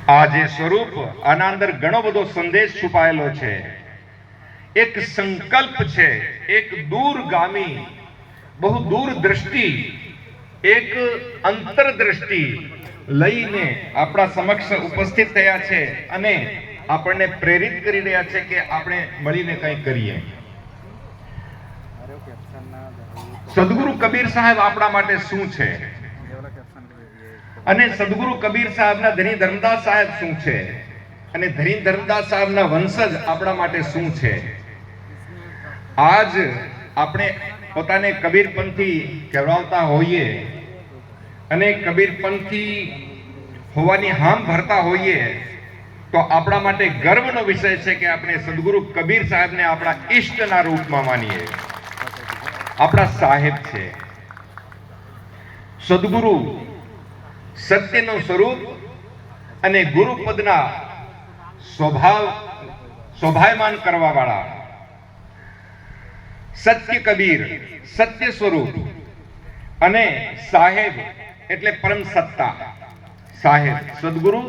આ જે સ્વરૂપ, આના અંદર ઘણો બધો સંદેશ છુપાયેલો છે. એક સંકલ્પ છે, એક દૂરગામી, બહુ દૂરદ્રષ્ટિ, એક અંતરદ્રષ્ટિ લઈને આપણા સમક્ષ ઉપસ્થિત થયા છે અને આપણને પ્રેરિત કરી રહ્યા છે કે આપણે મળીને કંઈ કરીએ. સદગુરુ કબીર સાહેબ આપણા માટે શું છે અને સદગુરુ કબીર સાહેબના ધણી ધર્મદાસ સાહેબ શું છે અને ધણી ધર્મદાસ સાહેબના વંશજ આપણા માટે શું છે. આજ આપણે પોતાને કબીરપંથી કહેવાતા હોઈએ અને કબીરપંથી હોવાની હામ ભરતા હોઈએ તો આપણા માટે ગર્વનો વિષય છે કે આપણે સદગુરુ કબીર સાહેબને આપણા ઈષ્ટના રૂપમાં માનીએ. આપણા સાહેબ છે. સદગુરુ સત્યનું સ્વરૂપ અને ગુરુપદના શોભાયમાન કરવા વાળા. સત્ય કબીર, સત્ય સ્વરૂપ, અને સાહેબ એટલે પરમ સત્તા. સાહેબ સદગુરુ